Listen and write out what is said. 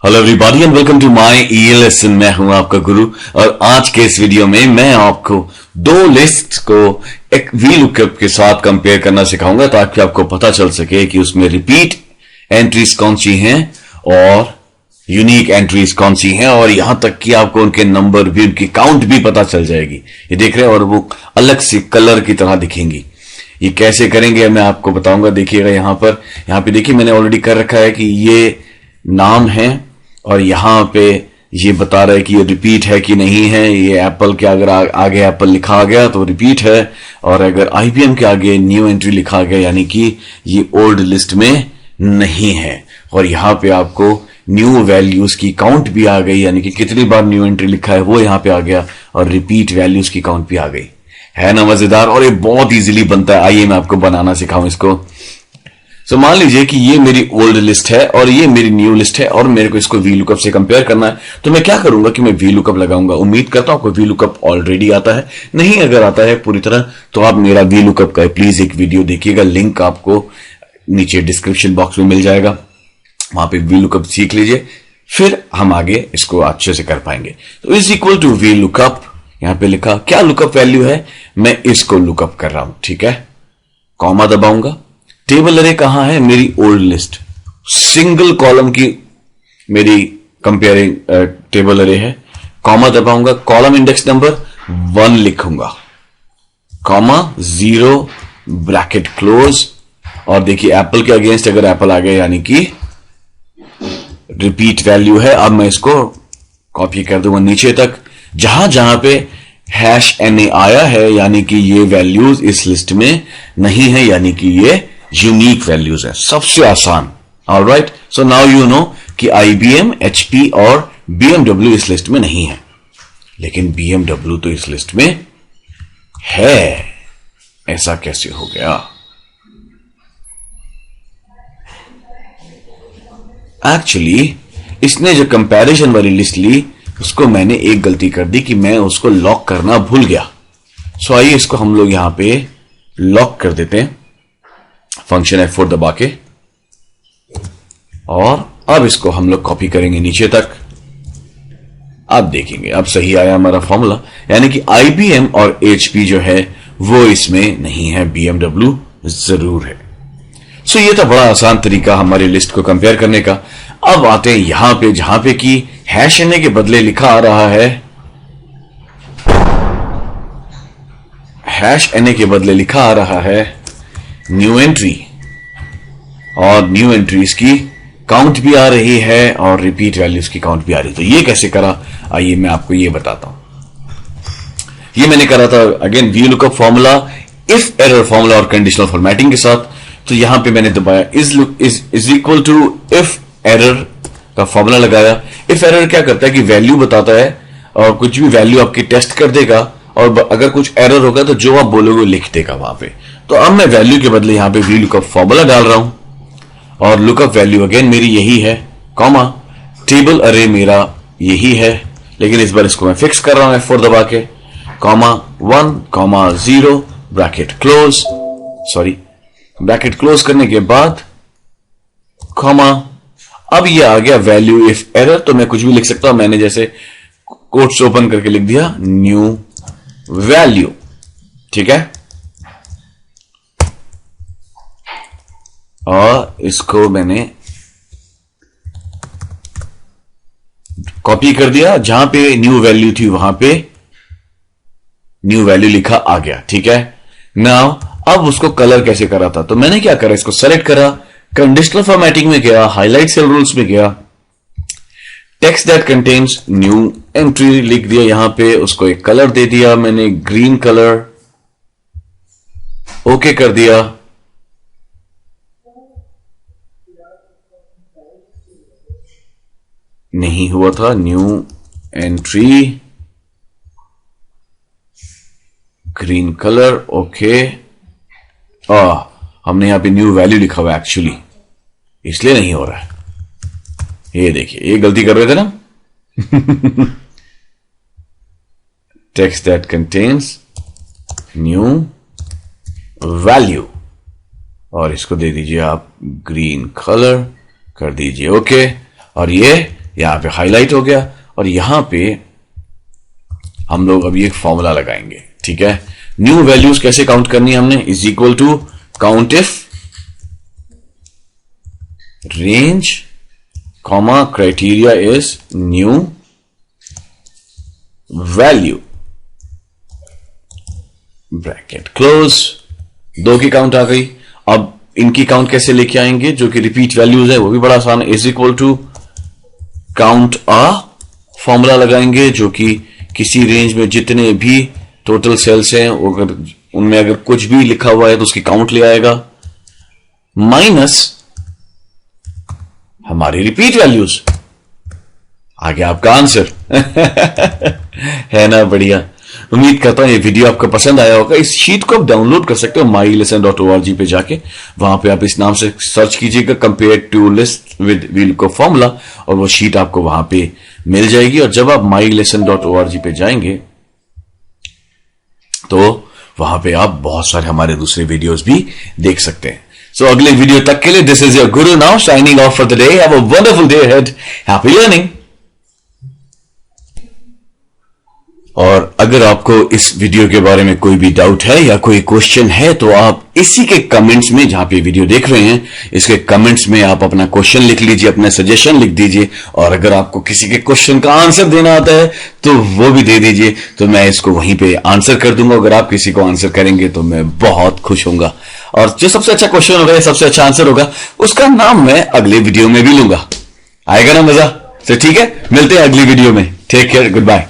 Hello everybody and welcome to my EL lesson. मैं हूं आपका गुरु और आज के इस वीडियो में मैं आपको दो लिस्ट को एक वी लुकअप के साथ कंपेयर करना सिखाऊंगा ताकि आपको पता चल सके कि उसमें रिपीट एंट्रीज कौन सी हैं और यूनिक एंट्रीज कौन सी हैं, और यहां तक कि आपको उनके नंबर भी, उनकी काउंट भी पता चल जाएगी। ये देख रहे हैं, और वो अलग सी कलर की तरह दिखेंगी। ये कैसे करेंगे मैं आपको बताऊंगा। देखिएगा यहाँ पे देखिए मैंने ऑलरेडी कर रखा है कि ये नाम है और यहां पे ये बता रहा है कि ये रिपीट है कि नहीं है। ये एप्पल के अगर आगे एप्पल लिखा आ गया तो रिपीट है, और अगर आईबीएम के आगे न्यू एंट्री लिखा गया यानी कि ये ओल्ड लिस्ट में नहीं है। और यहां पे आपको न्यू वैल्यूज की काउंट भी आ गई, यानी कि कितनी बार न्यू एंट्री लिखा है वो यहां पे आ गया, और रिपीट वैल्यूज की काउंट भी आ गई। है ना मजेदार? और ये बहुत इजीली बनता है। आइए मैं आपको बनाना सिखाऊं इसको। सो मान लीजिए कि ये मेरी ओल्ड लिस्ट है और ये मेरी न्यू लिस्ट है, और मेरे को इसको वी लुकअप से कंपेयर करना है। तो मैं क्या करूंगा कि मैं वी लुकअप लगाऊंगा। उम्मीद करता हूं आपको वी लुकअप ऑलरेडी आता है। नहीं अगर आता है पूरी तरह तो आप मेरा वी लुकअप का प्लीज एक वीडियो देखिएगा। लिंक आपको नीचे डिस्क्रिप्शन बॉक्स में मिल जाएगा, वहां पे वी लुकअप सीख लीजिए, फिर हम आगे इसको अच्छे से कर पाएंगे। तो is equal to V lookup, यहां पे लिखा क्या लुकअप वैल्यू है, मैं इसको लुकअप कर रहा हूं। ठीक है, कॉमा दबाऊंगा। टेबल अरे कहां है? मेरी ओल्ड लिस्ट, सिंगल कॉलम की मेरी कंपेयरिंग टेबल अरे है। कॉमा दबाऊंगा, कॉलम इंडेक्स नंबर 1 लिखूंगा, कॉमा 0 ब्रैकेट क्लोज। और देखिए एप्पल के अगेंस्ट अगर एप्पल आ गया यानी कि रिपीट वैल्यू है। अब मैं इसको कॉपी कर दूंगा नीचे तक, जहां जहां पे #NA आया है यानी कि ये वैल्यूज इस लिस्ट में नहीं है, यानी कि ये यूनिक वैल्यूज है। सबसे आसान। Alright, so now you know कि IBM, HP और BMW इस लिस्ट में नहीं है, लेकिन BMW तो इस लिस्ट में है। ऐसा कैसे हो गया? एक्चुअली इसने जो कंपैरिजन वाली लिस्ट ली उसको मैंने एक गलती कर दी कि मैं उसको लॉक करना भूल गया। सो आइए इसको हम लोग यहां पे लॉक कर देते हैं, फंक्शन F4 दबा के, और अब इसको हम लोग कॉपी करेंगे नीचे तक। अब देखेंगे अब सही आया हमारा फॉर्मूला, यानी कि IBM और HP जो है वो इसमें नहीं है, BMW जरूर है। सो ये था बड़ा आसान तरीका हमारी लिस्ट को कंपेयर करने का। अब आते हैं यहां पे जहां पे कि #NA के बदले लिखा आ रहा है, #NA के बदले लिखा आ रहा है न्यू एंट्री, और न्यू एंट्रीज की काउंट भी आ रही है और रिपीट वैल्यूज की काउंट भी आ रही है। तो ये कैसे करा, आइए मैं आपको ये बताता हूं। ये मैंने करा था again we lookup formula, if error formula और कंडीशनल फॉर्मेटिंग के साथ। तो यहां पे मैंने दबाया is equal to if error का फॉर्मूला लगाया। इफ एरर क्या करता है कि वैल्यू बताता है और कुछ भी वैल्यू आपकी टेस्ट कर देगा, और अगर कुछ एरर होगा तो जो आप बोलोगे लिख देगा वहां पे। तो अब मैं वैल्यू के बदले यहां पे वी लुकअप फॉर्मूला डाल रहा हूं, और लुकअप वैल्यू अगेन मेरी यही है, कॉमा टेबल अरे मेरा यही है, लेकिन इस बार इसको मैं फिक्स कर रहा हूं F4 दबा के, comma 1 0 bracket close, sorry bracket close करने के बाद कॉमा। अब ये आ गया वैल्यू इफ एरर, तो मैं कुछ भी लिख सकता हूं। मैंने जैसे कोट्स ओपन करके लिख दिया न्यू वैल्यू। ठीक है, और इसको मैंने कॉपी कर दिया, जहां पे न्यू वैल्यू थी वहां पे न्यू वैल्यू लिखा आ गया। ठीक है, नाउ अब उसको कलर कैसे करा था, तो मैंने क्या करा, इसको सेलेक्ट करा, कंडीशनल फॉर्मेटिंग में गया, हाईलाइट सेल रूल्स में गया, text that contains new entry लिख दिया, यहां पे उसको एक कलर दे दिया मैंने, ग्रीन कलर, ओके कर दिया। नहीं हुआ था, new entry green colour, okay. हमने यहां पे न्यू वैल्यू लिखा हुआ है एक्चुअली, इसलिए नहीं हो रहा है। ये देखिए ये गलती कर रहे थे ना। Text that contains new value, और इसको दे दीजिए आप ग्रीन कलर कर दीजिए, ओके। और ये यहां पे हाईलाइट हो गया और यहां पे हम लोग अभी एक फॉर्मूला लगाएंगे, ठीक है। न्यू वैल्यूज कैसे काउंट करनी है हमने, is equal to count if range comma criteria is new value bracket close. 2 की काउंट आ गई। अब इनकी काउंट कैसे लेके आएंगे, जो कि रिपीट वैल्यूज है, वो भी बड़ा आसान है। Is equal to count A, formula लगाएंगे जो कि किसी रेंज में जितने भी टोटल सेल्स हैं अगर उनमें अगर कुछ भी लिखा हुआ है तो उसकी काउंट ले आएगा, माइनस हमारी रिपीट वैल्यूज। आ गया आपका आंसर है ना, बढ़िया। उम्मीद करता हूं ये वीडियो आपको पसंद आया होगा। इस शीट को आप डाउनलोड कर सकते हो mylesson.org पे जाके, वहां पे आप इस नाम से सर्च कीजिएगा compare to list with VLOOKUP formula, और वो शीट आपको वहां पे मिल जाएगी। और जब आप mylesson.org पे जाएंगे तो वहां पे आप बहुत सारे हमारे दूसरे वीडियोस भी देख सकते हैं। सो अगले वीडियो तक के लिए this is your Guru now signing off for the day. Have a wonderful day ahead, happy learning. और अगर आपको इस वीडियो के बारे में कोई भी डाउट है या कोई क्वेश्चन है तो आप इसी के कमेंट्स में, जहां पे वीडियो देख रहे हैं, इसके कमेंट्स में आप अपना क्वेश्चन लिख लीजिए, अपना सजेशन लिख दीजिए। और अगर आपको किसी के क्वेश्चन का आंसर देना आता है तो वो भी दे दीजिए, तो मैं इसको वहीं पे आंसर कर दूंगा। अगर आप किसी को आंसर करेंगे तो मैं बहुत खुश होऊंगा। और जो सबसे अच्छा क्वेश्चन होगा या सबसे अच्छा आंसर होगा उसका नाम मैं अगले वीडियो में भी लूंगा। आएगा ना मजा? तो ठीक है, मिलते हैं अगली वीडियो में। Take care, good bye.